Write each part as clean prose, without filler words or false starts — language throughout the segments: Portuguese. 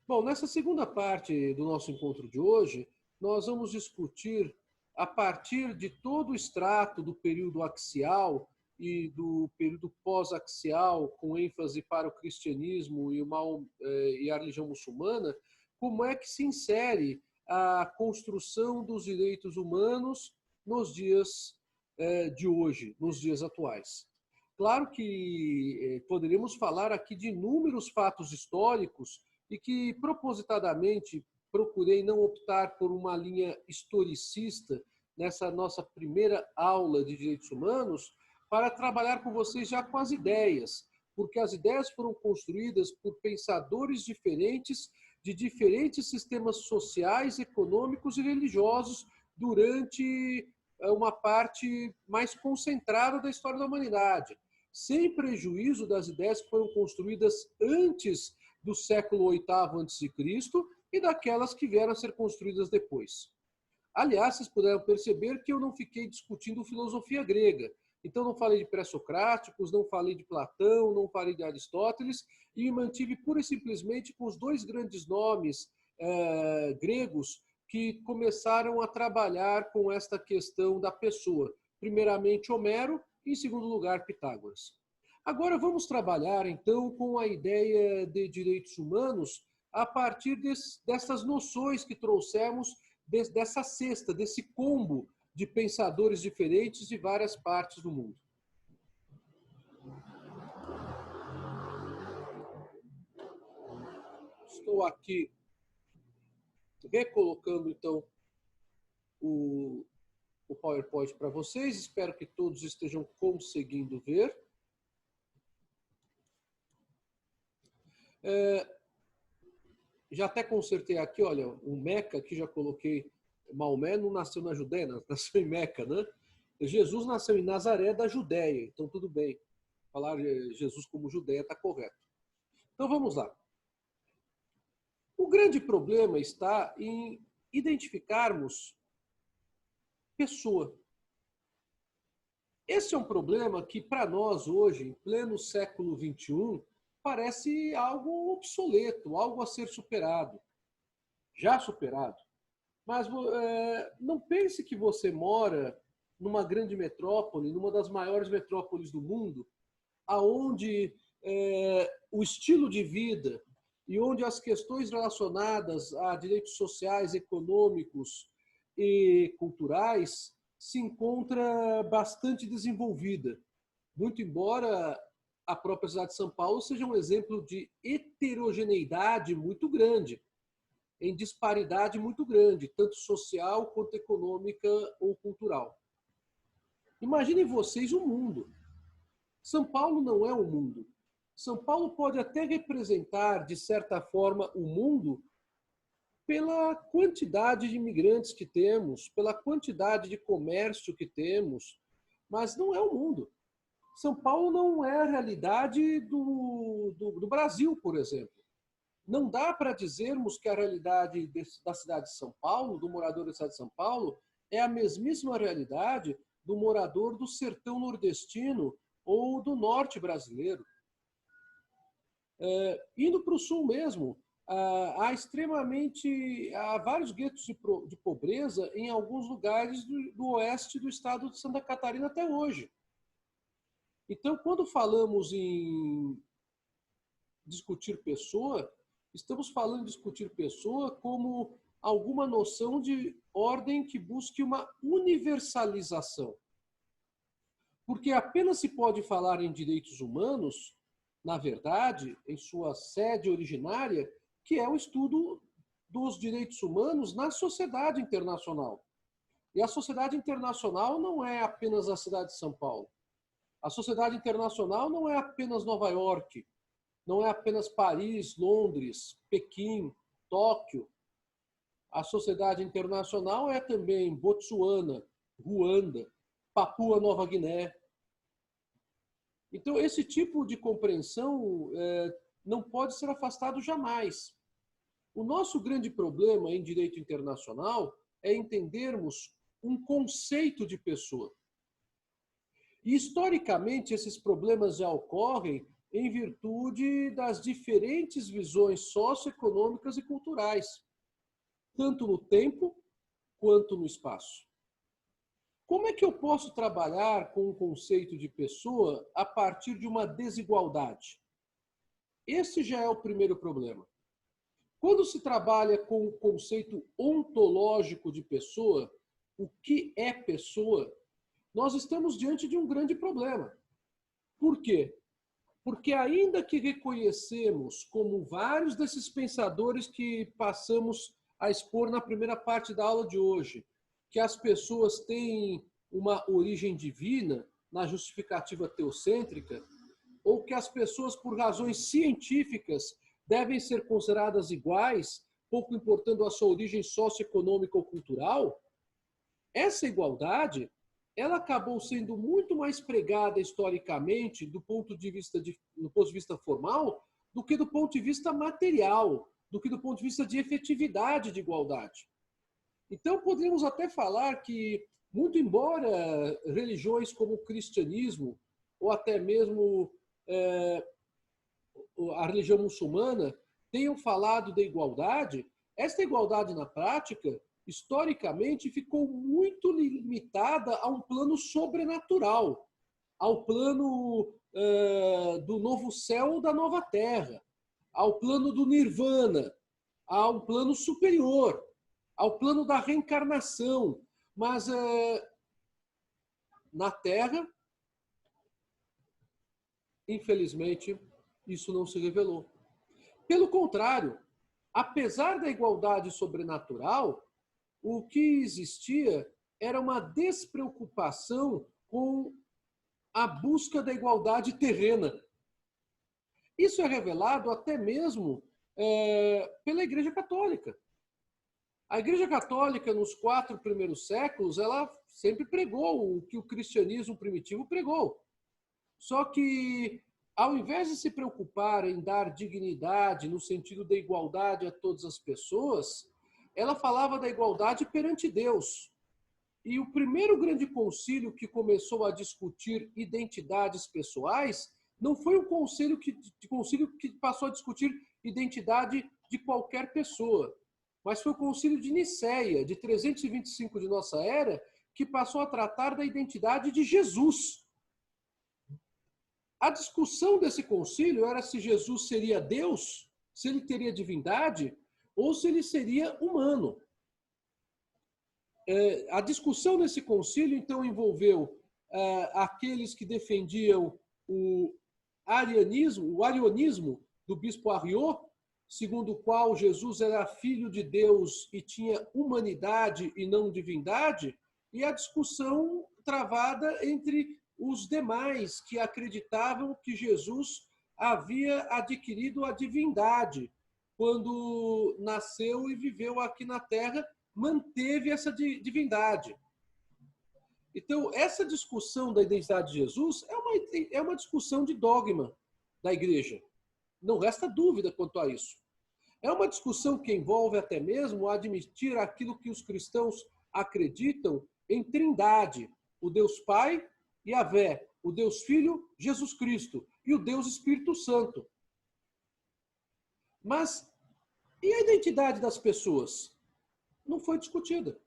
Bom, nessa segunda parte do nosso encontro de hoje, nós vamos discutir, a partir de todo o extrato do período axial e do período pós-axial, com ênfase para o cristianismo e a religião muçulmana, como é que se insere a construção dos direitos humanos nos dias de hoje, nos dias atuais. Claro que poderíamos falar aqui de inúmeros fatos históricos e que propositadamente procurei não optar por uma linha historicista nessa nossa primeira aula de direitos humanos para trabalhar com vocês já com as ideias, porque as ideias foram construídas por pensadores diferentes de diferentes sistemas sociais, econômicos e religiosos durante uma parte mais concentrada da história da humanidade, sem prejuízo das ideias que foram construídas antes do século VIII a.C. e daquelas que vieram a ser construídas depois. Aliás, vocês puderam perceber que eu não fiquei discutindo filosofia grega. Então, não falei de pré-socráticos, não falei de Platão, não falei de Aristóteles, e me mantive pura e simplesmente com os dois grandes nomes gregos que começaram a trabalhar com esta questão da pessoa. Primeiramente, Homero, e em segundo lugar, Pitágoras. Agora vamos trabalhar, então, com a ideia de direitos humanos a partir dessas noções que trouxemos dessa cesta, desse combo de pensadores diferentes de várias partes do mundo. Estou aqui recolocando, então, o PowerPoint para vocês. Espero que todos estejam conseguindo ver. Já até consertei aqui, olha, o Meca, que já coloquei, Maomé não nasceu na Judéia, nasceu em Meca, né? Jesus nasceu em Nazaré da Judéia, então tudo bem. Falar Jesus como Judéia está correto. Então vamos lá. O grande problema está em identificarmos pessoa. Esse é um problema que, para nós hoje, em pleno século XXI, parece algo obsoleto, algo a ser superado. Já superado. Mas não pense que você mora numa grande metrópole, numa das maiores metrópoles do mundo, aonde o estilo de vida e onde as questões relacionadas a direitos sociais, econômicos e culturais se encontra bastante desenvolvida. Muito embora a própria cidade de São Paulo seja um exemplo de heterogeneidade muito grande, em disparidade muito grande, tanto social quanto econômica ou cultural. Imaginem vocês o mundo. São Paulo não é o mundo. São Paulo pode até representar, de certa forma, o mundo pela quantidade de imigrantes que temos, pela quantidade de comércio que temos, mas não é o mundo. São Paulo não é a realidade do Brasil, por exemplo. Não dá para dizermos que a realidade da cidade de São Paulo, do morador da cidade de São Paulo, é a mesmíssima realidade do morador do sertão nordestino ou do norte brasileiro. Indo para o sul mesmo, há vários guetos de pobreza em alguns lugares do oeste do estado de Santa Catarina até hoje. Então, quando falamos em discutir pessoa, estamos falando em discutir pessoa como alguma noção de ordem que busque uma universalização. Porque apenas se pode falar em direitos humanos, na verdade, em sua sede originária, que é o estudo dos direitos humanos na sociedade internacional. E a sociedade internacional não é apenas a cidade de São Paulo. A sociedade internacional não é apenas Nova York, não é apenas Paris, Londres, Pequim, Tóquio. A sociedade internacional é também Botsuana, Ruanda, Papua Nova Guiné. Então, esse tipo de compreensão não pode ser afastado jamais. O nosso grande problema em direito internacional é entendermos um conceito de pessoa. E, historicamente, esses problemas já ocorrem em virtude das diferentes visões socioeconômicas e culturais, tanto no tempo quanto no espaço. Como é que eu posso trabalhar com o conceito de pessoa a partir de uma desigualdade? Esse já é o primeiro problema. Quando se trabalha com o conceito ontológico de pessoa, o que é pessoa, nós estamos diante de um grande problema. Por quê? Porque ainda que reconhecemos, como vários desses pensadores que passamos a expor na primeira parte da aula de hoje, que as pessoas têm uma origem divina, na justificativa teocêntrica, ou que as pessoas, por razões científicas, devem ser consideradas iguais, pouco importando a sua origem socioeconômica ou cultural, essa igualdade ela acabou sendo muito mais pregada historicamente do ponto de vista formal do que do ponto de vista material, do que do ponto de vista de efetividade de igualdade. Então, poderíamos até falar que, muito embora religiões como o cristianismo, ou até mesmo a religião muçulmana, tenham falado da igualdade, esta igualdade na prática, historicamente, ficou muito limitada a um plano sobrenatural, ao plano do novo céu ou da nova terra, ao plano do nirvana, a um plano superior, ao plano da reencarnação. Mas na Terra, infelizmente, isso não se revelou. Pelo contrário, apesar da igualdade sobrenatural, o que existia era uma despreocupação com a busca da igualdade terrena. Isso é revelado até mesmo pela Igreja Católica. A Igreja Católica, nos 4 primeiros séculos, ela sempre pregou o que o cristianismo primitivo pregou. Só que, ao invés de se preocupar em dar dignidade, no sentido da igualdade a todas as pessoas, ela falava da igualdade perante Deus. E o primeiro grande concílio que começou a discutir identidades pessoais não foi um concílio que passou a discutir identidade de qualquer pessoa, mas foi o concílio de Nicéia, de 325 de nossa era, que passou a tratar da identidade de Jesus. A discussão desse concílio era se Jesus seria Deus, se ele teria divindade, ou se ele seria humano. A discussão nesse concílio, então, envolveu aqueles que defendiam o arionismo do bispo Ariot, segundo o qual Jesus era filho de Deus e tinha humanidade e não divindade, e a discussão travada entre os demais que acreditavam que Jesus havia adquirido a divindade quando nasceu e viveu aqui na Terra, manteve essa divindade. Então, essa discussão da identidade de Jesus é uma discussão de dogma da Igreja. Não resta dúvida quanto a isso. É uma discussão que envolve até mesmo admitir aquilo que os cristãos acreditam em trindade, o Deus Pai, Yahvé, o Deus Filho, Jesus Cristo, e o Deus Espírito Santo. Mas e a identidade das pessoas? Não foi discutida.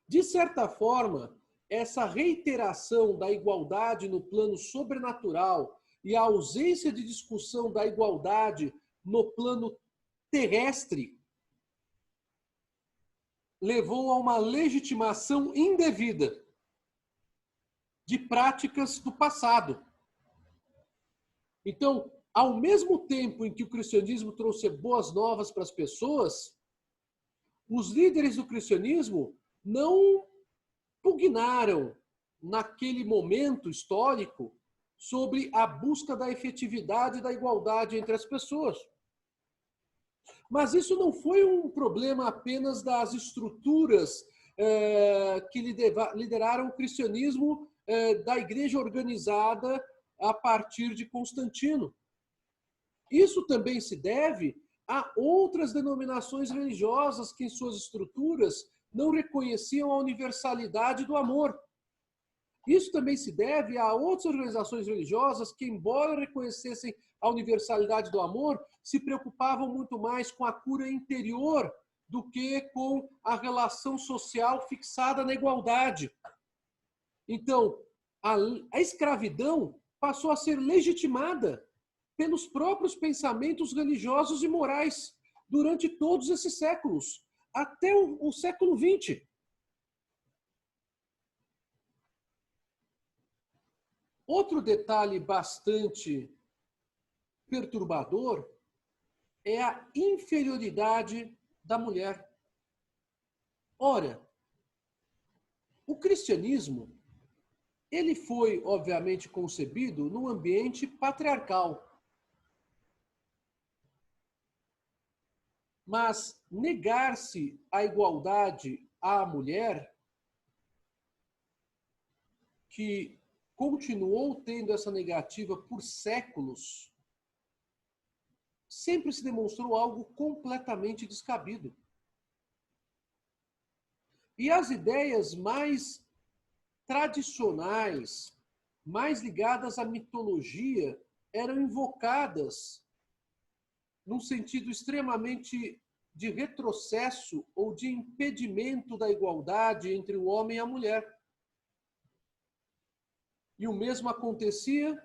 De certa forma, essa reiteração da igualdade no plano sobrenatural e a ausência de discussão da igualdade no plano terrestre levou a uma legitimação indevida de práticas do passado. Então, ao mesmo tempo em que o cristianismo trouxe boas novas para as pessoas, os líderes do cristianismo não pugnaram naquele momento histórico sobre a busca da efetividade da igualdade entre as pessoas. Mas isso não foi um problema apenas das estruturas que lideraram o cristianismo da igreja organizada a partir de Constantino. Isso também se deve a outras denominações religiosas que, em suas estruturas, não reconheciam a universalidade do amor. Isso também se deve a outras organizações religiosas que, embora reconhecessem a universalidade do amor, se preocupavam muito mais com a cura interior do que com a relação social fixada na igualdade. Então, a escravidão passou a ser legitimada pelos próprios pensamentos religiosos e morais durante todos esses séculos, até o século XX. Outro detalhe bastante perturbador é a inferioridade da mulher. Ora, o cristianismo, ele foi, obviamente, concebido num ambiente patriarcal. Mas negar-se a igualdade à mulher, que continuou tendo essa negativa por séculos, sempre se demonstrou algo completamente descabido. E as ideias mais tradicionais, mais ligadas à mitologia, eram invocadas num sentido extremamente de retrocesso ou de impedimento da igualdade entre o homem e a mulher. E o mesmo acontecia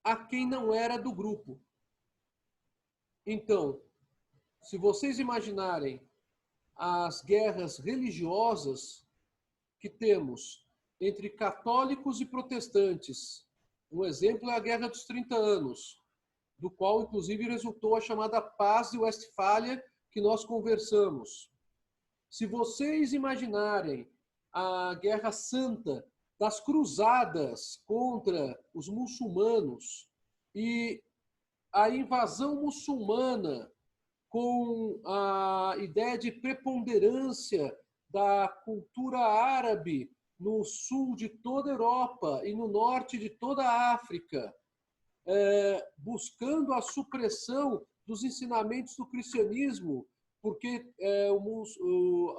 a quem não era do grupo. Então, se vocês imaginarem as guerras religiosas que temos entre católicos e protestantes, um exemplo é a Guerra dos 30 Anos, do qual, inclusive, resultou a chamada Paz de Westfália, que nós conversamos. Se vocês imaginarem a Guerra Santa das cruzadas contra os muçulmanos e a invasão muçulmana com a ideia de preponderância da cultura árabe no sul de toda a Europa e no norte de toda a África, buscando a supressão dos ensinamentos do cristianismo, porque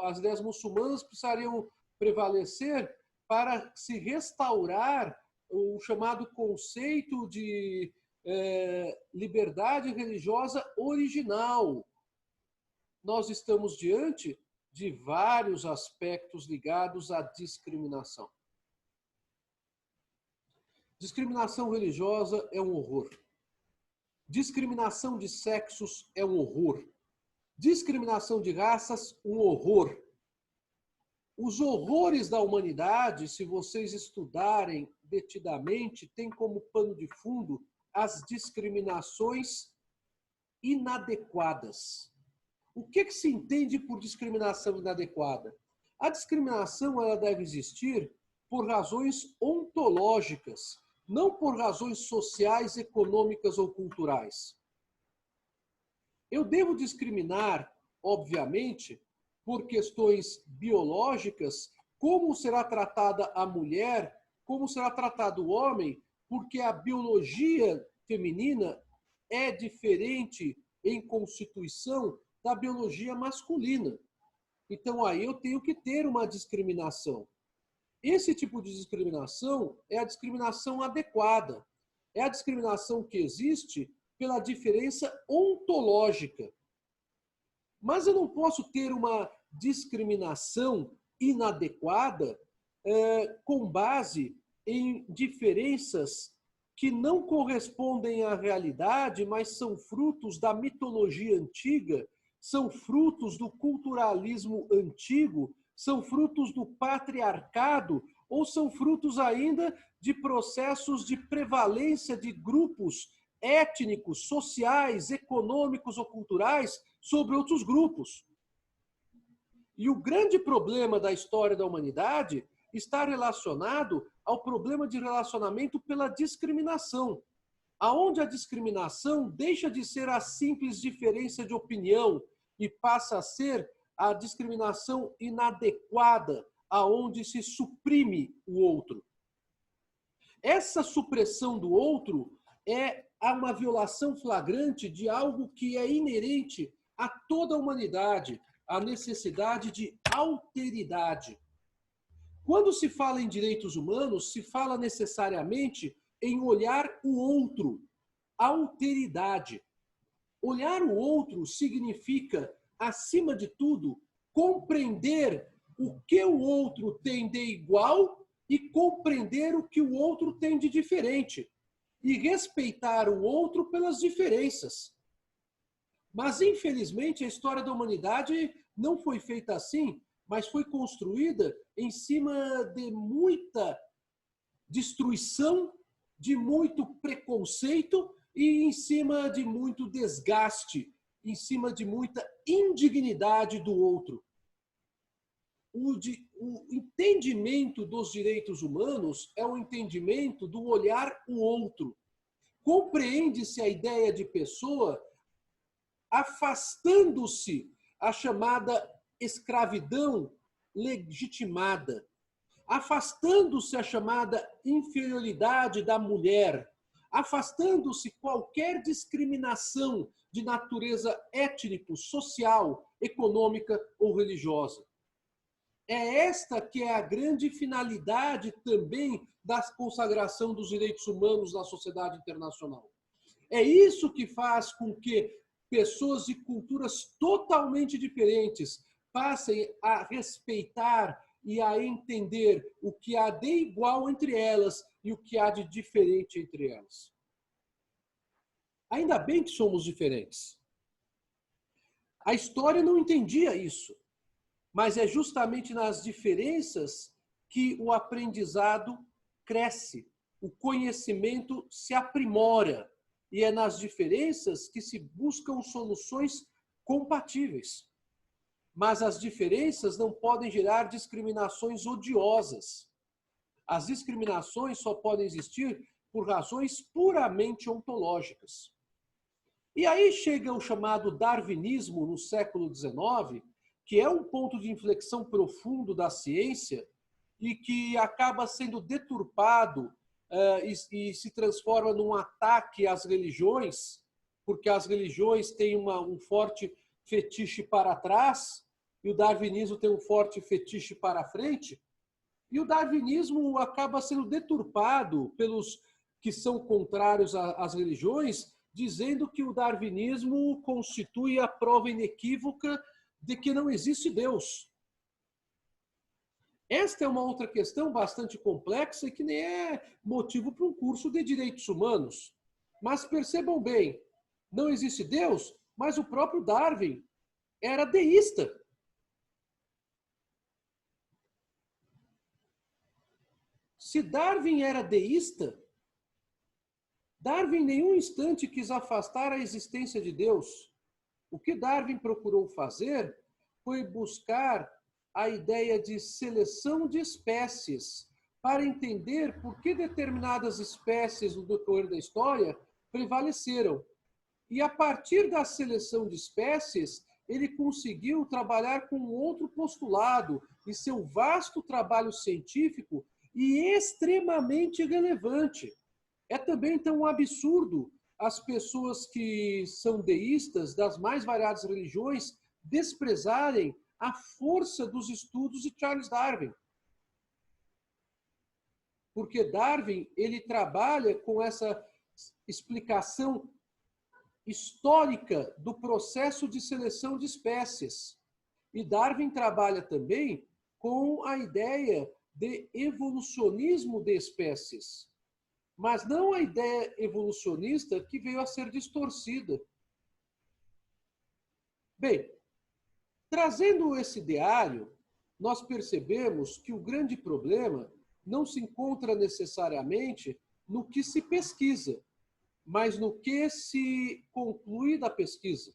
as ideias muçulmanas precisariam prevalecer para se restaurar o chamado conceito de liberdade religiosa original. Nós estamos diante de vários aspectos ligados à discriminação. Discriminação religiosa é um horror. Discriminação de sexos é um horror. Discriminação de raças, um horror. Os horrores da humanidade, se vocês estudarem detidamente, têm como pano de fundo as discriminações inadequadas. O que se entende por discriminação inadequada? A discriminação ela deve existir por razões ontológicas, não por razões sociais, econômicas ou culturais. Eu devo discriminar, obviamente, por questões biológicas, como será tratada a mulher, como será tratado o homem, porque a biologia feminina é diferente em constituição da biologia masculina. Então, aí eu tenho que ter uma discriminação. Esse tipo de discriminação é a discriminação adequada. É a discriminação que existe pela diferença ontológica. Mas eu não posso ter uma discriminação inadequada com base em diferenças que não correspondem à realidade, mas são frutos da mitologia antiga, são frutos do culturalismo antigo, são frutos do patriarcado, ou são frutos ainda de processos de prevalência de grupos étnicos, sociais, econômicos ou culturais sobre outros grupos. E o grande problema da história da humanidade está relacionado ao problema de relacionamento pela discriminação, aonde a discriminação deixa de ser a simples diferença de opinião e passa a ser a discriminação inadequada, aonde se suprime o outro. Essa supressão do outro é uma violação flagrante de algo que é inerente a toda a humanidade, a necessidade de alteridade. Quando se fala em direitos humanos, se fala necessariamente em olhar o outro, alteridade. Olhar o outro significa, acima de tudo, compreender o que o outro tem de igual e compreender o que o outro tem de diferente. E respeitar o outro pelas diferenças. Mas, infelizmente, a história da humanidade não foi feita assim, mas foi construída em cima de muita destruição, de muito preconceito e em cima de muito desgaste, em cima de muita indignidade do outro. O entendimento dos direitos humanos é o entendimento do olhar o outro. Compreende-se a ideia de pessoa afastando-se a chamada escravidão legitimada, afastando-se a chamada inferioridade da mulher, afastando-se qualquer discriminação de natureza étnico, social, econômica ou religiosa. É esta que é a grande finalidade também da consagração dos direitos humanos na sociedade internacional. É isso que faz com que pessoas de culturas totalmente diferentes passem a respeitar e a entender o que há de igual entre elas e o que há de diferente entre elas. Ainda bem que somos diferentes. A história não entendia isso, mas é justamente nas diferenças que o aprendizado cresce, o conhecimento se aprimora, e é nas diferenças que se buscam soluções compatíveis. Mas as diferenças não podem gerar discriminações odiosas. As discriminações só podem existir por razões puramente ontológicas. E aí chega o chamado darwinismo no século XIX, que é um ponto de inflexão profundo da ciência e que acaba sendo deturpado e se transforma num ataque às religiões, porque as religiões têm um forte fetiche para trás e o darwinismo tem um forte fetiche para frente. E o darwinismo acaba sendo deturpado pelos que são contrários às religiões, dizendo que o darwinismo constitui a prova inequívoca de que não existe Deus. Esta é uma outra questão bastante complexa e que nem é motivo para um curso de direitos humanos. Mas percebam bem, não existe Deus, mas o próprio Darwin era deísta. Se Darwin era deísta, Darwin em nenhum instante quis afastar a existência de Deus. O que Darwin procurou fazer foi buscar a ideia de seleção de espécies para entender por que determinadas espécies no decorrer da história prevaleceram. E a partir da seleção de espécies, ele conseguiu trabalhar com um outro postulado em seu vasto trabalho científico e extremamente relevante. É também tão um absurdo as pessoas que são deístas das mais variadas religiões desprezarem a força dos estudos de Charles Darwin. Porque Darwin, ele trabalha com essa explicação histórica do processo de seleção de espécies. E Darwin trabalha também com a ideia de evolucionismo de espécies. Mas não a ideia evolucionista que veio a ser distorcida. Bem, trazendo esse ideário, nós percebemos que o grande problema não se encontra necessariamente no que se pesquisa, mas no que se conclui da pesquisa.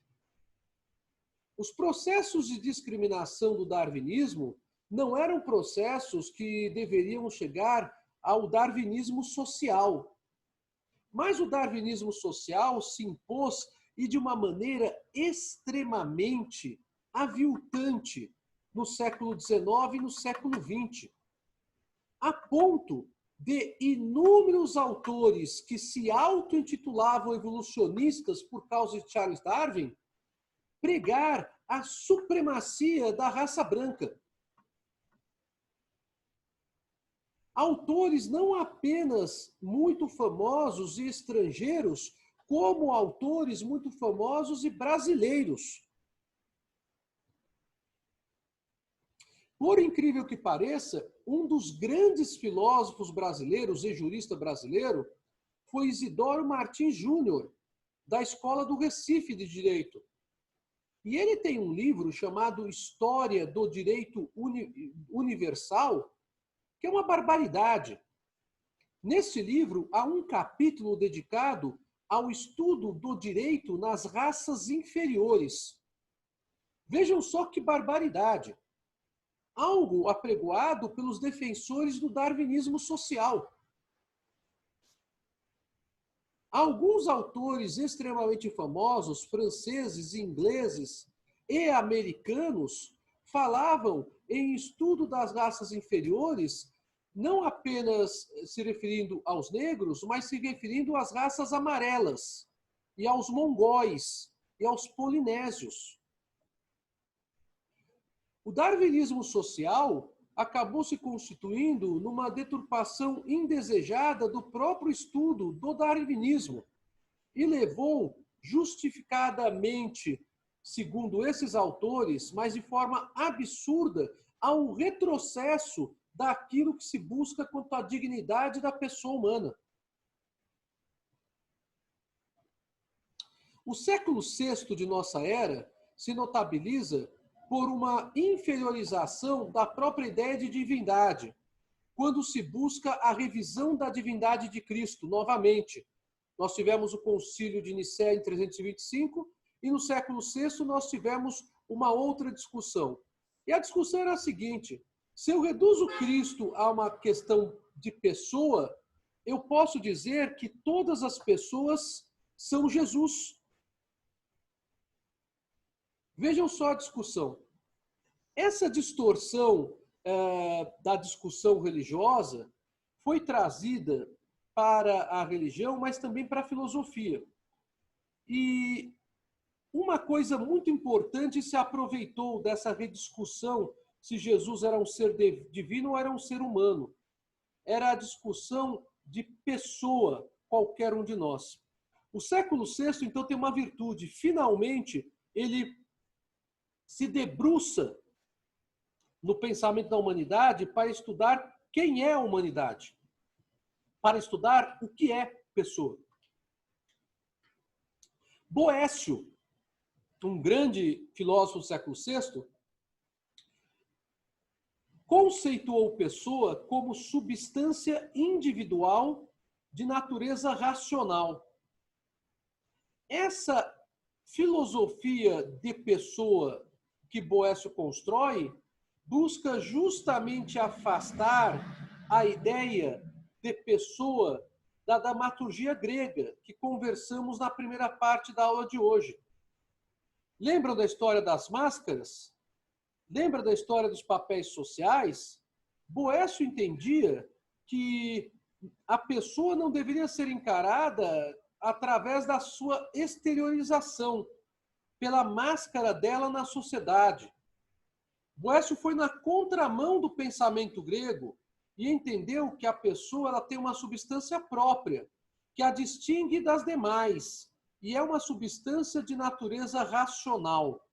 Os processos de discriminação do darwinismo não eram processos que deveriam chegar ao darwinismo social. Mas o darwinismo social se impôs e de uma maneira extremamente aviltante no século XIX e no século XX, a ponto de inúmeros autores que se auto-intitulavam evolucionistas por causa de Charles Darwin pregar a supremacia da raça branca. autores não apenas muito famosos e estrangeiros, como autores muito famosos e brasileiros. Por incrível que pareça, um dos grandes filósofos brasileiros e jurista brasileiro foi Isidoro Martins Júnior, da Escola do Recife de Direito. E ele tem um livro chamado História do Direito Universal, que é uma barbaridade. Nesse livro, há um capítulo dedicado ao estudo do direito nas raças inferiores. Vejam só que barbaridade. Algo apregoado pelos defensores do darwinismo social. Alguns autores extremamente famosos, franceses, ingleses e americanos, falavam em estudo das raças inferiores, não apenas se referindo aos negros, mas se referindo às raças amarelas, e aos mongóis, e aos polinésios. O darwinismo social acabou se constituindo numa deturpação indesejada do próprio estudo do darwinismo e levou justificadamente, segundo esses autores, mas de forma absurda, a um retrocesso daquilo que se busca quanto à dignidade da pessoa humana. O século VI de nossa era se notabiliza por uma inferiorização da própria ideia de divindade, quando se busca a revisão da divindade de Cristo, novamente. Nós tivemos o concílio de Nicéia em 325 e no século VI nós tivemos uma outra discussão. E a discussão era a seguinte: se eu reduzo Cristo a uma questão de pessoa, eu posso dizer que todas as pessoas são Jesus. Vejam só a discussão. Essa distorção da discussão religiosa foi trazida para a religião, mas também para a filosofia. E uma coisa muito importante se aproveitou dessa rediscussão se Jesus era um ser divino ou era um ser humano. Era a discussão de pessoa, qualquer um de nós. O século VI, então, tem uma virtude. Finalmente, ele se debruça no pensamento da humanidade para estudar quem é a humanidade, para estudar o que é pessoa. Boécio, um grande filósofo do século VI, conceituou pessoa como substância individual de natureza racional. Essa filosofia de pessoa que Boécio constrói busca justamente afastar a ideia de pessoa da dramaturgia grega, que conversamos na primeira parte da aula de hoje. Lembram da história das máscaras? Lembra da história dos papéis sociais? Boécio entendia que a pessoa não deveria ser encarada através da sua exteriorização, pela máscara dela na sociedade. Boécio foi na contramão do pensamento grego e entendeu que a pessoa ela tem uma substância própria, que a distingue das demais, e é uma substância de natureza racional.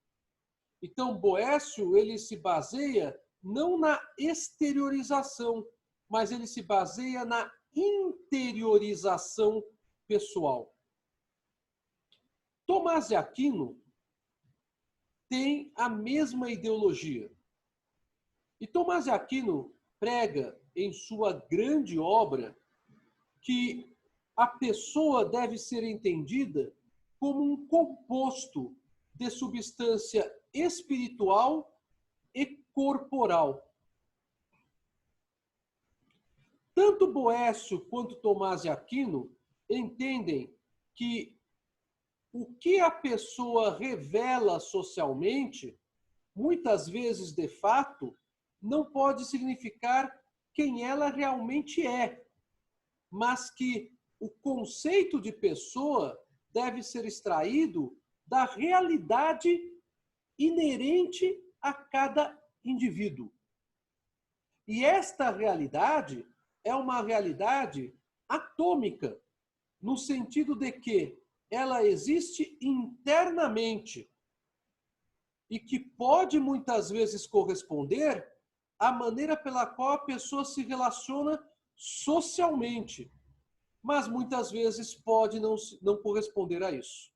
Então, Boécio ele se baseia não na exteriorização, mas ele se baseia na interiorização pessoal. Tomás de Aquino tem a mesma ideologia. E Tomás de Aquino prega em sua grande obra que a pessoa deve ser entendida como um composto de substância espiritual e corporal. Tanto Boécio quanto Tomás de Aquino entendem que o que a pessoa revela socialmente, muitas vezes de fato, não pode significar quem ela realmente é, mas que o conceito de pessoa deve ser extraído da realidade inerente a cada indivíduo. E esta realidade é uma realidade atômica, no sentido de que ela existe internamente e que pode muitas vezes corresponder à maneira pela qual a pessoa se relaciona socialmente, mas muitas vezes pode não corresponder a isso.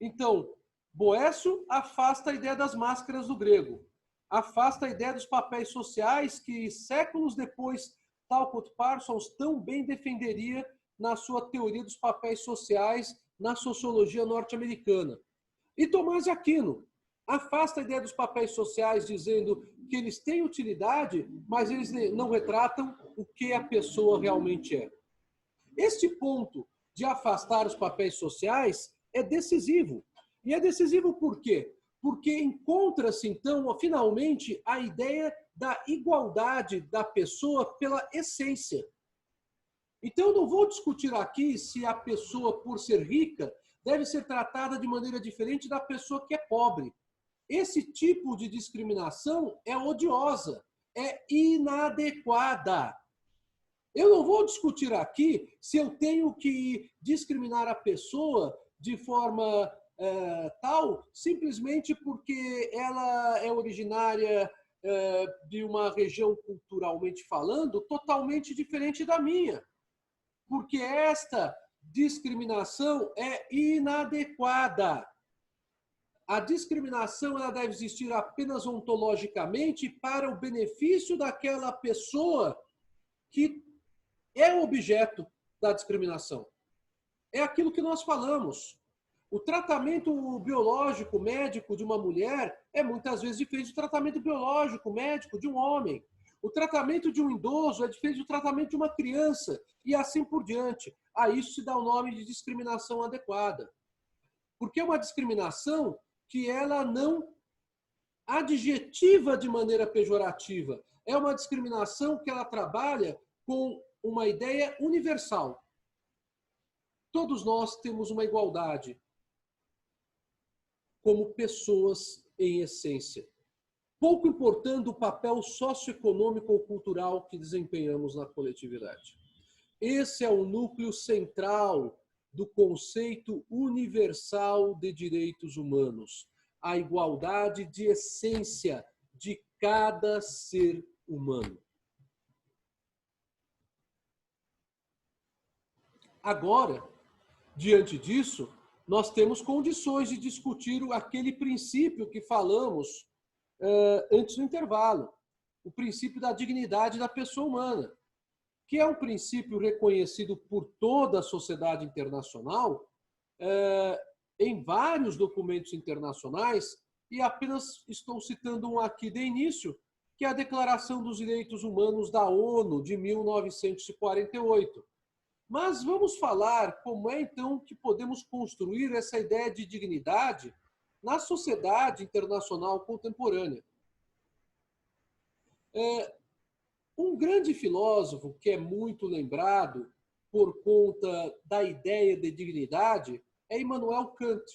Então, Boécio afasta a ideia das máscaras do grego, afasta a ideia dos papéis sociais que séculos depois Talcott Parsons tão bem defenderia na sua teoria dos papéis sociais na sociologia norte-americana. E Tomás de Aquino afasta a ideia dos papéis sociais dizendo que eles têm utilidade, mas eles não retratam o que a pessoa realmente é. Este ponto de afastar os papéis sociais é decisivo. E é decisivo por quê? Porque encontra-se, então, finalmente, a ideia da igualdade da pessoa pela essência. Então, eu não vou discutir aqui se a pessoa, por ser rica, deve ser tratada de maneira diferente da pessoa que é pobre. Esse tipo de discriminação é odiosa, é inadequada. Eu não vou discutir aqui se eu tenho que discriminar a pessoa de forma tal, simplesmente porque ela é originária de uma região, culturalmente falando, totalmente diferente da minha. Porque esta discriminação é inadequada. A discriminação ela deve existir apenas ontologicamente para o benefício daquela pessoa que é o objeto da discriminação. É aquilo que nós falamos. O tratamento biológico médico de uma mulher é muitas vezes diferente do tratamento biológico médico de um homem. O tratamento de um idoso é diferente do tratamento de uma criança e assim por diante. A isso se dá o nome de discriminação adequada. Porque é uma discriminação que ela não adjetiva de maneira pejorativa. É uma discriminação que ela trabalha com uma ideia universal. Todos nós temos uma igualdade como pessoas em essência, pouco importando o papel socioeconômico ou cultural que desempenhamos na coletividade. Esse é o núcleo central do conceito universal de direitos humanos, a igualdade de essência de cada ser humano. Agora, diante disso, nós temos condições de discutir aquele princípio que falamos antes do intervalo, o princípio da dignidade da pessoa humana, que é um princípio reconhecido por toda a sociedade internacional, em vários documentos internacionais, e apenas estou citando um aqui de início, que é a Declaração dos Direitos Humanos da ONU, de 1948. Mas vamos falar como é, então, que podemos construir essa ideia de dignidade na sociedade internacional contemporânea. Um grande filósofo que é muito lembrado por conta da ideia de dignidade é Immanuel Kant.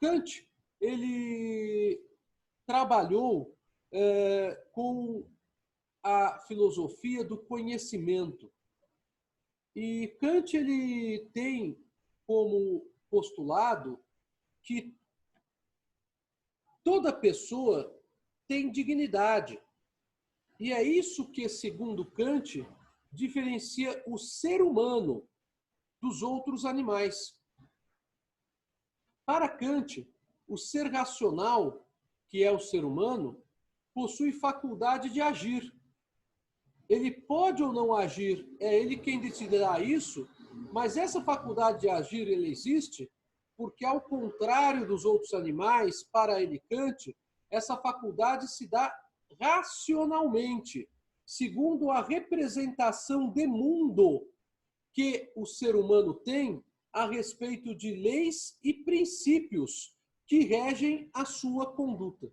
Kant, ele trabalhou com a filosofia do conhecimento. E Kant ele tem como postulado que toda pessoa tem dignidade. E é isso que, segundo Kant, diferencia o ser humano dos outros animais. Para Kant, o ser racional, que é o ser humano, possui faculdade de agir. Ele pode ou não agir, é ele quem decidirá isso, mas essa faculdade de agir ele existe porque, ao contrário dos outros animais, para ele, Kant, essa faculdade se dá racionalmente, segundo a representação de mundo que o ser humano tem a respeito de leis e princípios que regem a sua conduta.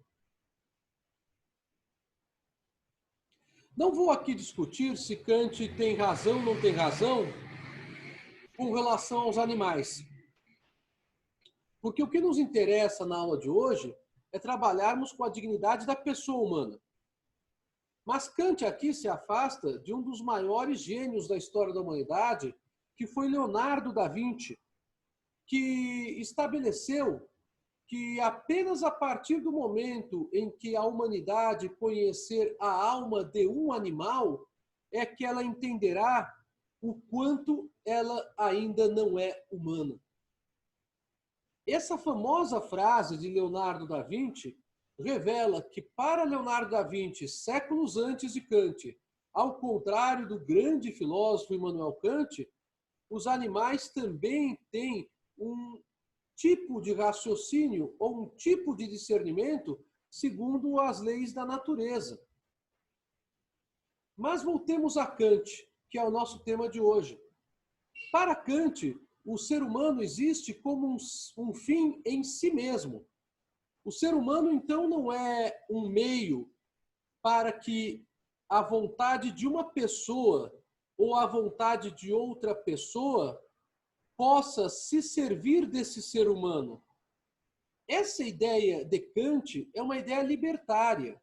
Não vou aqui discutir se Kant tem razão ou não tem razão com relação aos animais. Porque o que nos interessa na aula de hoje é trabalharmos com a dignidade da pessoa humana. Mas Kant aqui se afasta de um dos maiores gênios da história da humanidade, que foi Leonardo da Vinci, que estabeleceu que apenas a partir do momento em que a humanidade conhecer a alma de um animal, é que ela entenderá o quanto ela ainda não é humana. Essa famosa frase de Leonardo da Vinci revela que, para Leonardo da Vinci, séculos antes de Kant, ao contrário do grande filósofo Immanuel Kant, os animais também têm um tipo de raciocínio ou um tipo de discernimento segundo as leis da natureza. Mas voltemos a Kant, que é o nosso tema de hoje. Para Kant, o ser humano existe como um fim em si mesmo. O ser humano, então, não é um meio para que a vontade de uma pessoa ou a vontade de outra pessoa possa se servir desse ser humano. Essa ideia de Kant é uma ideia libertária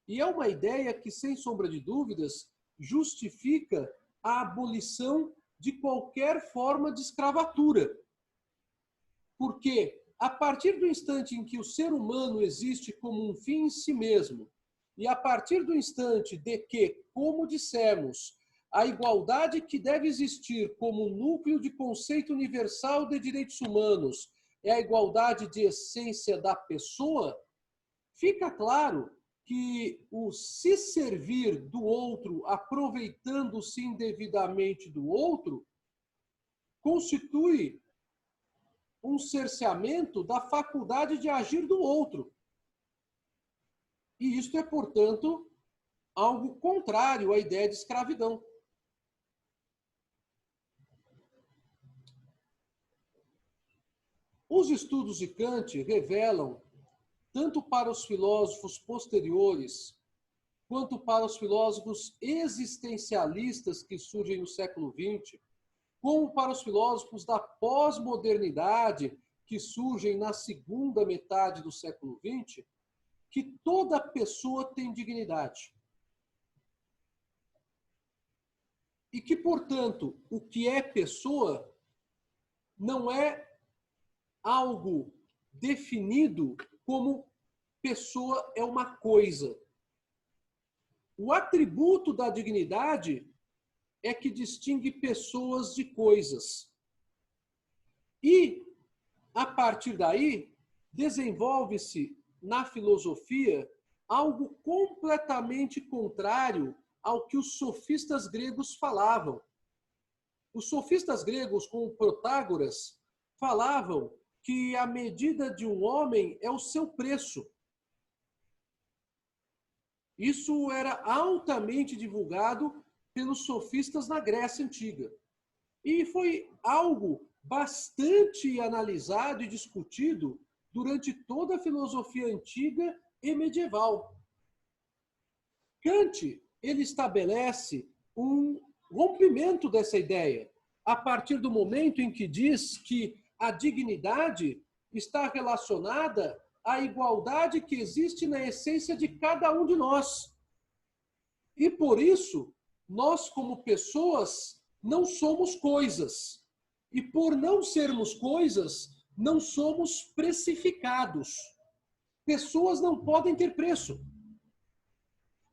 e é uma ideia que, sem sombra de dúvidas, justifica a abolição de qualquer forma de escravatura. Porque, a partir do instante em que o ser humano existe como um fim em si mesmo, e a partir do instante de que, como dissemos, a igualdade que deve existir como núcleo de conceito universal de direitos humanos é a igualdade de essência da pessoa, fica claro que o se servir do outro, aproveitando-se indevidamente do outro, constitui um cerceamento da faculdade de agir do outro. E isto é, portanto, algo contrário à ideia de escravidão. Os estudos de Kant revelam, tanto para os filósofos posteriores, quanto para os filósofos existencialistas que surgem no século XX, como para os filósofos da pós-modernidade que surgem na segunda metade do século XX, que toda pessoa tem dignidade. E que, portanto, o que é pessoa não é algo definido como pessoa é uma coisa. O atributo da dignidade é que distingue pessoas de coisas. E, a partir daí, desenvolve-se na filosofia algo completamente contrário ao que os sofistas gregos falavam. Os sofistas gregos, como Protágoras, falavam que a medida de um homem é o seu preço. Isso era altamente divulgado pelos sofistas na Grécia Antiga. E foi algo bastante analisado e discutido durante toda a filosofia antiga e medieval. Kant, ele estabelece um rompimento dessa ideia, a partir do momento em que diz que a dignidade está relacionada à igualdade que existe na essência de cada um de nós. E por isso, nós como pessoas não somos coisas. E por não sermos coisas, não somos precificados. Pessoas não podem ter preço.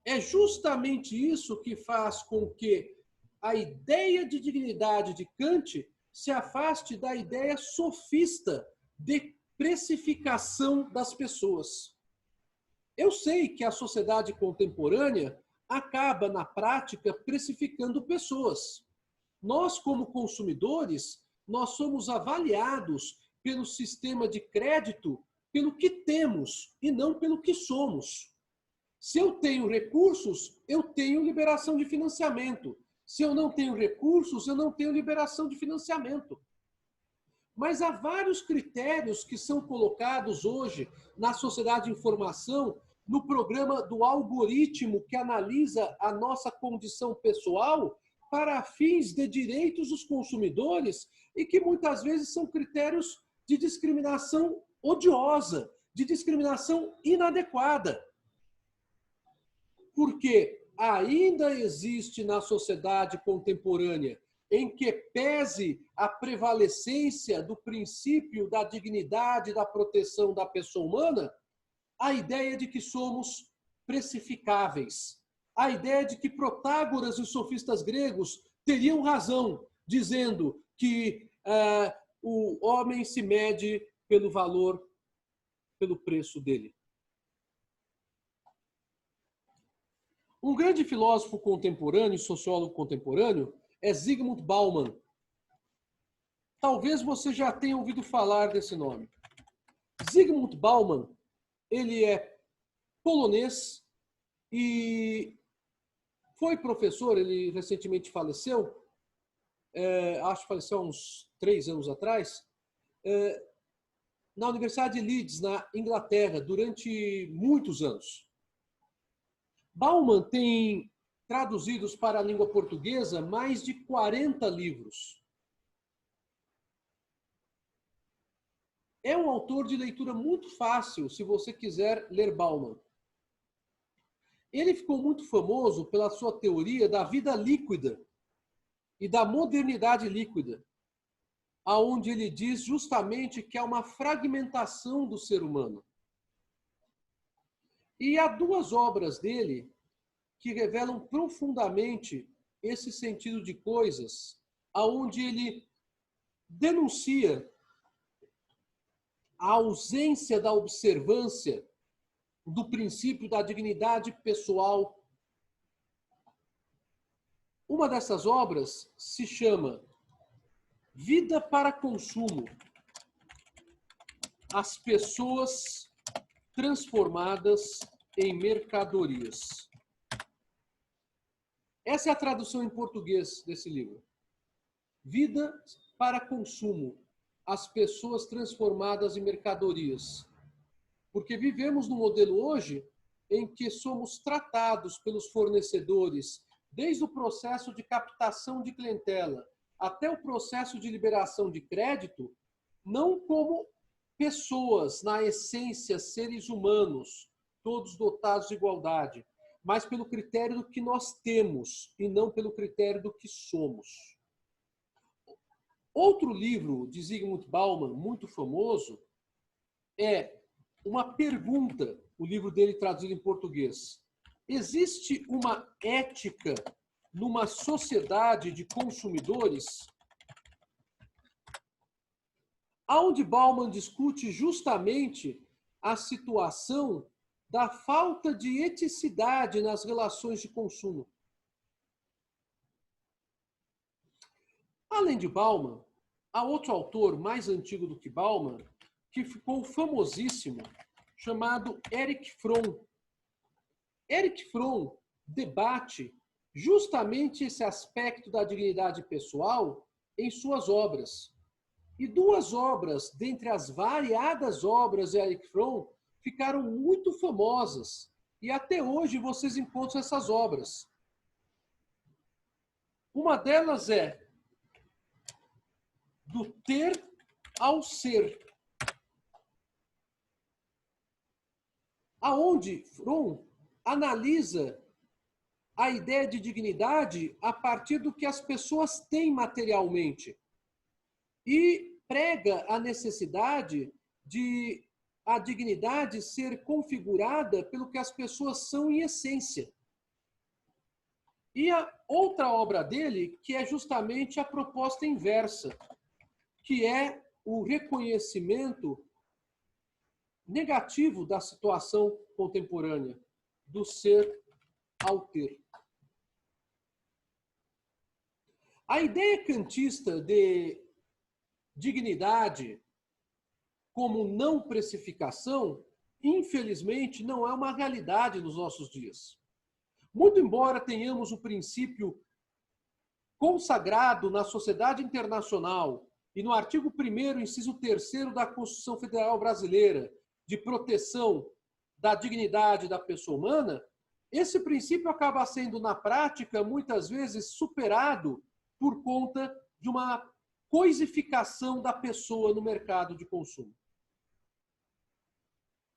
É justamente isso que faz com que a ideia de dignidade de Kant se afaste da ideia sofista de precificação das pessoas. Eu sei que a sociedade contemporânea acaba, na prática, precificando pessoas. Nós, como consumidores, nós somos avaliados pelo sistema de crédito pelo que temos e não pelo que somos. Se eu tenho recursos, eu tenho liberação de financiamento. Se eu não tenho recursos, eu não tenho liberação de financiamento. Mas há vários critérios que são colocados hoje na sociedade de informação, no programa do algoritmo que analisa a nossa condição pessoal para fins de direitos dos consumidores e que muitas vezes são critérios de discriminação odiosa, de discriminação inadequada. Porque ainda existe na sociedade contemporânea, em que pese a prevalecência do princípio da dignidade, da proteção da pessoa humana, a ideia de que somos precificáveis, a ideia de que Protágoras e os sofistas gregos teriam razão, dizendo que o homem se mede pelo valor, pelo preço dele. Um grande filósofo contemporâneo, sociólogo contemporâneo, é Zygmunt Bauman. Talvez você já tenha ouvido falar desse nome. Zygmunt Bauman, ele é polonês e foi professor, ele recentemente faleceu, acho que faleceu há uns 3 anos atrás, na Universidade de Leeds, na Inglaterra, durante muitos anos. Bauman tem traduzidos para a língua portuguesa mais de 40 livros. É um autor de leitura muito fácil, se você quiser ler Bauman. Ele ficou muito famoso pela sua teoria da vida líquida e da modernidade líquida, aonde ele diz justamente que há uma fragmentação do ser humano. E há 2 obras dele que revelam profundamente esse sentido de coisas, aonde ele denuncia a ausência da observância do princípio da dignidade pessoal. Uma dessas obras se chama Vida para Consumo. As pessoas transformadas em mercadorias. Essa é a tradução em português desse livro. Vida para consumo. As pessoas transformadas em mercadorias. Porque vivemos num modelo hoje em que somos tratados pelos fornecedores, desde o processo de captação de clientela até o processo de liberação de crédito, não como pessoas, na essência, seres humanos, todos dotados de igualdade, mas pelo critério do que nós temos e não pelo critério do que somos. Outro livro de Zygmunt Bauman, muito famoso, é uma pergunta, o livro dele traduzido em português. Existe uma ética numa sociedade de consumidores? Onde Bauman discute justamente a situação da falta de eticidade nas relações de consumo. Além de Bauman, há outro autor mais antigo do que Bauman, que ficou famosíssimo, chamado Erich Fromm. Erich Fromm debate justamente esse aspecto da dignidade pessoal em suas obras. E 2 obras, dentre as variadas obras de Erich Fromm, ficaram muito famosas. E até hoje vocês encontram essas obras. Uma delas é Do Ter ao Ser, aonde Fromm analisa a ideia de dignidade a partir do que as pessoas têm materialmente e prega a necessidade de a dignidade ser configurada pelo que as pessoas são em essência. E a outra obra dele, que é justamente a proposta inversa, que é o reconhecimento negativo da situação contemporânea, do ser ao ter. A ideia kantista de dignidade como não precificação, infelizmente, não é uma realidade nos nossos dias. Muito embora tenhamos o princípio consagrado na sociedade internacional e no artigo 1º, inciso 3º da Constituição Federal Brasileira, de proteção da dignidade da pessoa humana, esse princípio acaba sendo, na prática, muitas vezes superado por conta de uma coisificação da pessoa no mercado de consumo.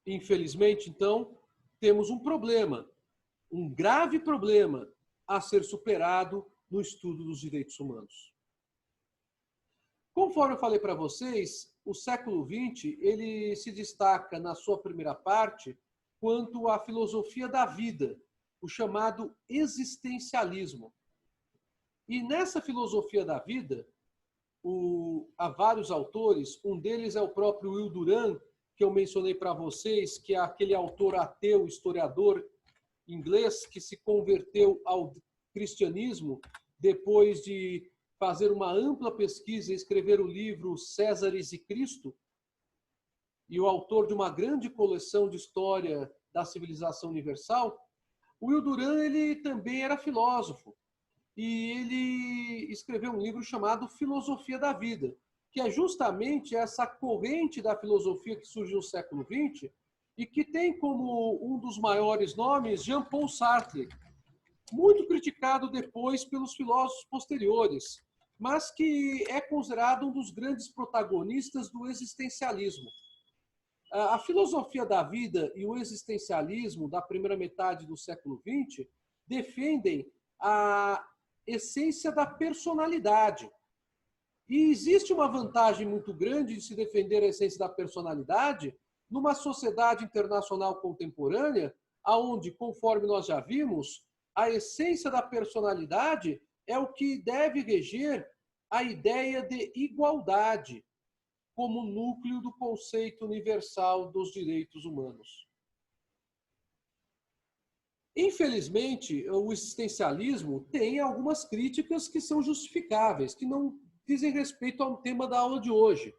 Infelizmente, então, temos um problema. um grave problema a ser superado no estudo dos direitos humanos. Conforme eu falei para vocês, o século XX ele se destaca na sua primeira parte quanto à filosofia da vida, o chamado existencialismo. E nessa filosofia da vida, há vários autores, um deles é o próprio Will Durant, que eu mencionei para vocês, que é aquele autor ateu, historiador inglês, que se converteu ao cristianismo depois de fazer uma ampla pesquisa e escrever o livro Césares e Cristo, e o autor de uma grande coleção de história da civilização universal. O Will Durant ele também era filósofo, e ele escreveu um livro chamado Filosofia da Vida, que é justamente essa corrente da filosofia que surgiu no século XX e que tem como um dos maiores nomes Jean-Paul Sartre, muito criticado depois pelos filósofos posteriores, mas que é considerado um dos grandes protagonistas do existencialismo. A filosofia da vida e o existencialismo da primeira metade do século XX defendem a essência da personalidade. E existe uma vantagem muito grande de se defender a essência da personalidade numa sociedade internacional contemporânea, onde, conforme nós já vimos, a essência da personalidade é o que deve reger a ideia de igualdade como núcleo do conceito universal dos direitos humanos. Infelizmente, o existencialismo tem algumas críticas que são justificáveis, que não dizem respeito ao tema da aula de hoje.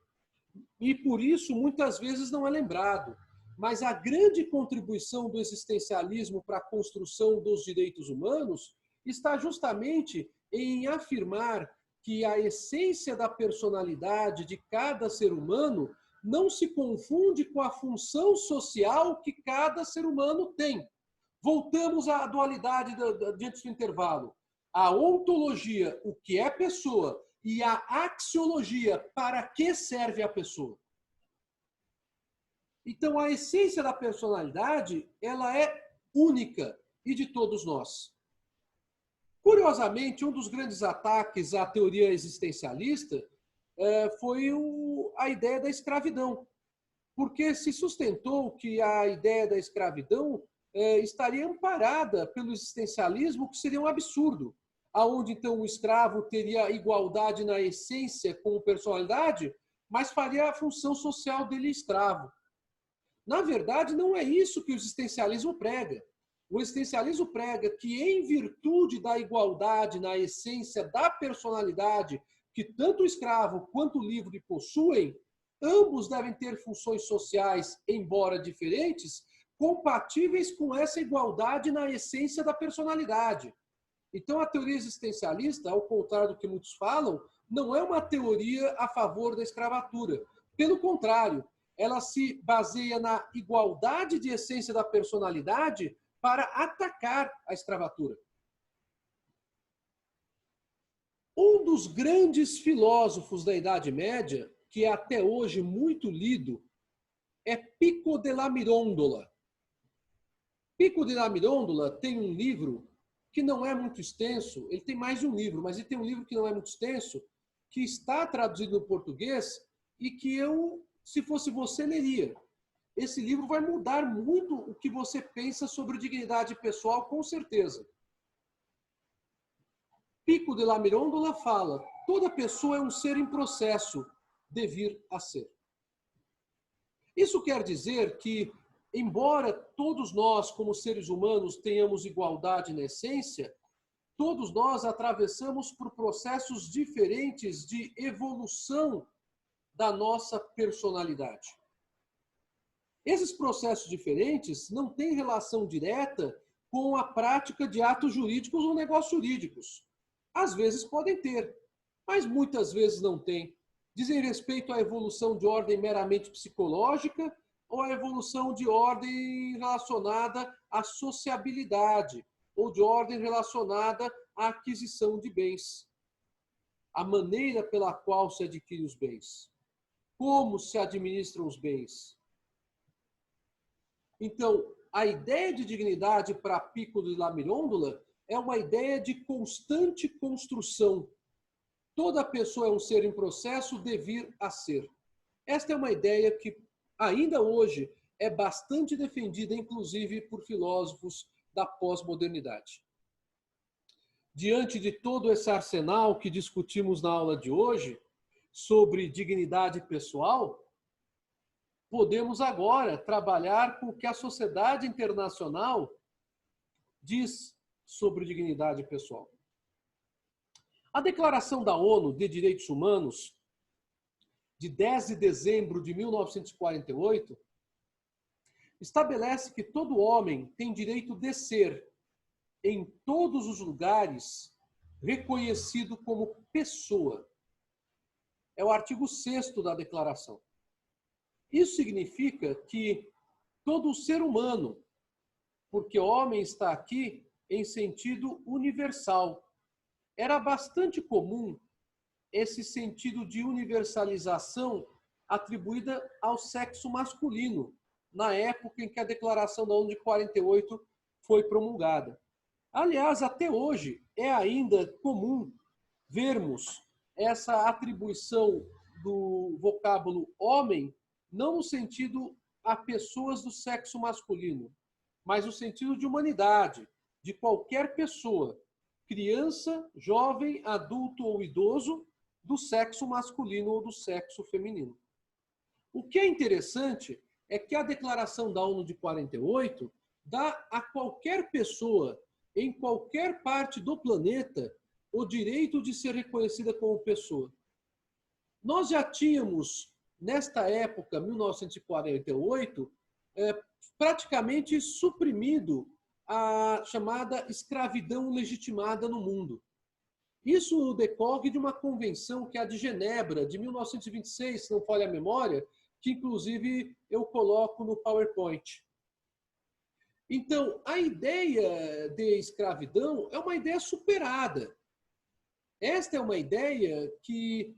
E por isso, muitas vezes, não é lembrado. Mas a grande contribuição do existencialismo para a construção dos direitos humanos está justamente em afirmar que a essência da personalidade de cada ser humano não se confunde com a função social que cada ser humano tem. Voltamos à dualidade diante do intervalo. A ontologia, o que é pessoa, e a axiologia, para que serve a pessoa. Então, a essência da personalidade, ela é única e de todos nós. Curiosamente, um dos grandes ataques à teoria existencialista foi a ideia da escravidão, porque se sustentou que a ideia da escravidão estaria amparada pelo existencialismo, que seria um absurdo, aonde então o escravo teria igualdade na essência com personalidade, mas faria a função social dele escravo. Na verdade, não é isso que o existencialismo prega. O existencialismo prega que, em virtude da igualdade na essência da personalidade que tanto o escravo quanto o livre possuem, ambos devem ter funções sociais, embora diferentes, compatíveis com essa igualdade na essência da personalidade. Então, a teoria existencialista, ao contrário do que muitos falam, não é uma teoria a favor da escravatura. Pelo contrário, ela se baseia na igualdade de essência da personalidade para atacar a escravatura. Um dos grandes filósofos da Idade Média, que é até hoje muito lido, é Pico della Mirandola. Pico della Mirandola tem um livro que não é muito extenso, ele tem mais de um livro, mas ele tem um livro que não é muito extenso, que está traduzido no português e que eu, se fosse você, leria. Esse livro vai mudar muito o que você pensa sobre dignidade pessoal, com certeza. Pico della Mirandola fala: toda pessoa é um ser em processo de vir a ser. Isso quer dizer que, embora todos nós, como seres humanos, tenhamos igualdade na essência, todos nós atravessamos por processos diferentes de evolução da nossa personalidade. Esses processos diferentes não têm relação direta com a prática de atos jurídicos ou negócios jurídicos. Às vezes podem ter, mas muitas vezes não têm. Dizem respeito à evolução de ordem meramente psicológica ou à evolução de ordem relacionada à sociabilidade ou de ordem relacionada à aquisição de bens. A maneira pela qual se adquire os bens. Como se administram os bens. Então, a ideia de dignidade para Piccolo de la Mirandola é uma ideia de constante construção. Toda pessoa é um ser em processo de vir a ser. Esta é uma ideia que ainda hoje é bastante defendida, inclusive por filósofos da pós-modernidade. Diante de todo esse arsenal que discutimos na aula de hoje sobre dignidade pessoal, podemos agora trabalhar com o que a sociedade internacional diz sobre dignidade pessoal. A Declaração da ONU de Direitos Humanos, de 10 de dezembro de 1948, estabelece que todo homem tem direito de ser, em todos os lugares, reconhecido como pessoa. É o artigo 6º da Declaração. Isso significa que todo ser humano, porque homem está aqui em sentido universal. Era bastante comum esse sentido de universalização atribuída ao sexo masculino, na época em que a Declaração da ONU de 48 foi promulgada. Aliás, até hoje é ainda comum vermos essa atribuição do vocábulo homem não no sentido a pessoas do sexo masculino, mas no sentido de humanidade, de qualquer pessoa, criança, jovem, adulto ou idoso, do sexo masculino ou do sexo feminino. O que é interessante é que a Declaração da ONU de 48 dá a qualquer pessoa, em qualquer parte do planeta, o direito de ser reconhecida como pessoa. Nós já tínhamos, nesta época, 1948, praticamente suprimido a chamada escravidão legitimada no mundo. Isso decorre de uma convenção que é a de Genebra, de 1926, se não falha a memória, que inclusive eu coloco no PowerPoint. Então, a ideia de escravidão é uma ideia superada. Esta é uma ideia que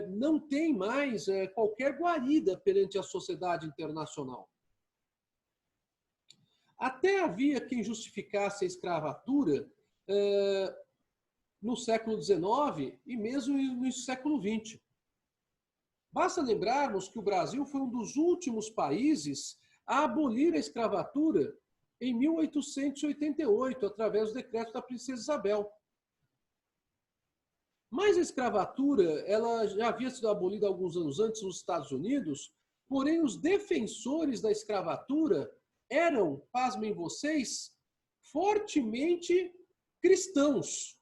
não tem mais qualquer guarida perante a sociedade internacional. Até havia quem justificasse a escravatura no século XIX e mesmo no século XX. Basta lembrarmos que o Brasil foi um dos últimos países a abolir a escravatura em 1888, através do decreto da Princesa Isabel. Mas a escravatura ela já havia sido abolida alguns anos antes nos Estados Unidos, porém os defensores da escravatura eram, pasmem vocês, fortemente cristãos.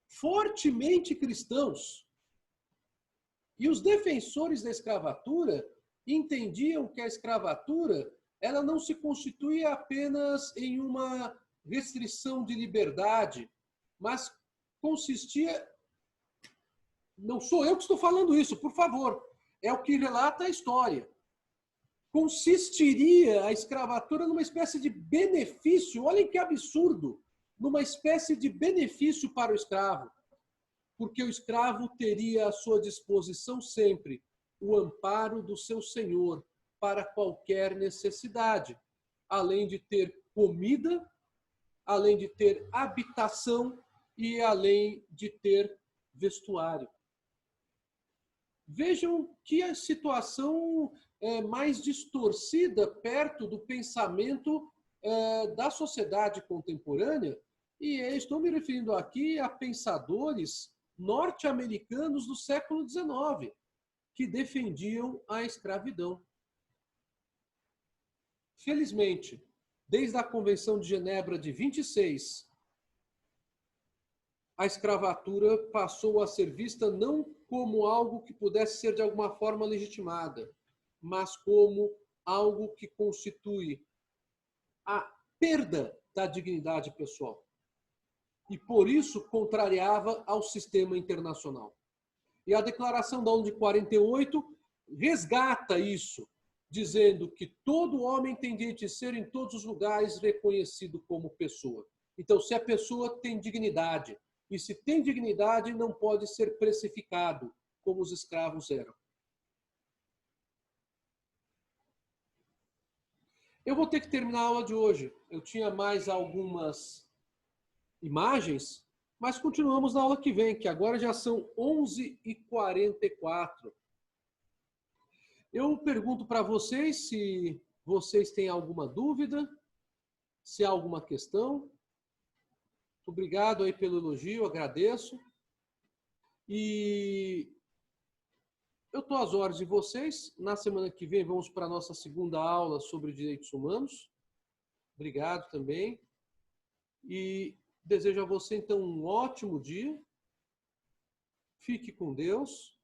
Fortemente cristãos. E os defensores da escravatura entendiam que a escravatura ela não se constituía apenas em uma restrição de liberdade, mas consistia... Não sou eu que estou falando isso, por favor. É o que relata a história. Consistiria a escravatura numa espécie de benefício, olhem que absurdo, numa espécie de benefício para o escravo, porque o escravo teria à sua disposição sempre o amparo do seu senhor para qualquer necessidade, além de ter comida, além de ter habitação e além de ter vestuário. Vejam que a situação é mais distorcida perto do pensamento da sociedade contemporânea, e estou me referindo aqui a pensadores norte-americanos do século XIX, que defendiam a escravidão. Felizmente, desde a Convenção de Genebra de 26, a escravatura passou a ser vista não como algo que pudesse ser de alguma forma legitimada, mas como algo que constitui a perda da dignidade pessoal. E por isso contrariava ao sistema internacional. E a Declaração da ONU de 48 resgata isso, dizendo que todo homem tem direito de ser em todos os lugares reconhecido como pessoa. Então, se a pessoa tem dignidade, e se tem dignidade, não pode ser precificado, como os escravos eram. Eu vou ter que terminar a aula de hoje. Eu tinha mais algumas imagens, mas continuamos na aula que vem, que agora já são 11h44. Eu pergunto para vocês se vocês têm alguma dúvida, se há alguma questão. Obrigado aí pelo elogio, agradeço. E eu estou às ordens de vocês. Na semana que vem vamos para a nossa segunda aula sobre direitos humanos. Obrigado também. E desejo a você, então, um ótimo dia. Fique com Deus.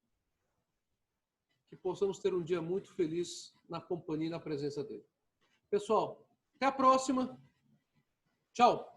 Que possamos ter um dia muito feliz na companhia e na presença dele. Pessoal, até a próxima. Tchau.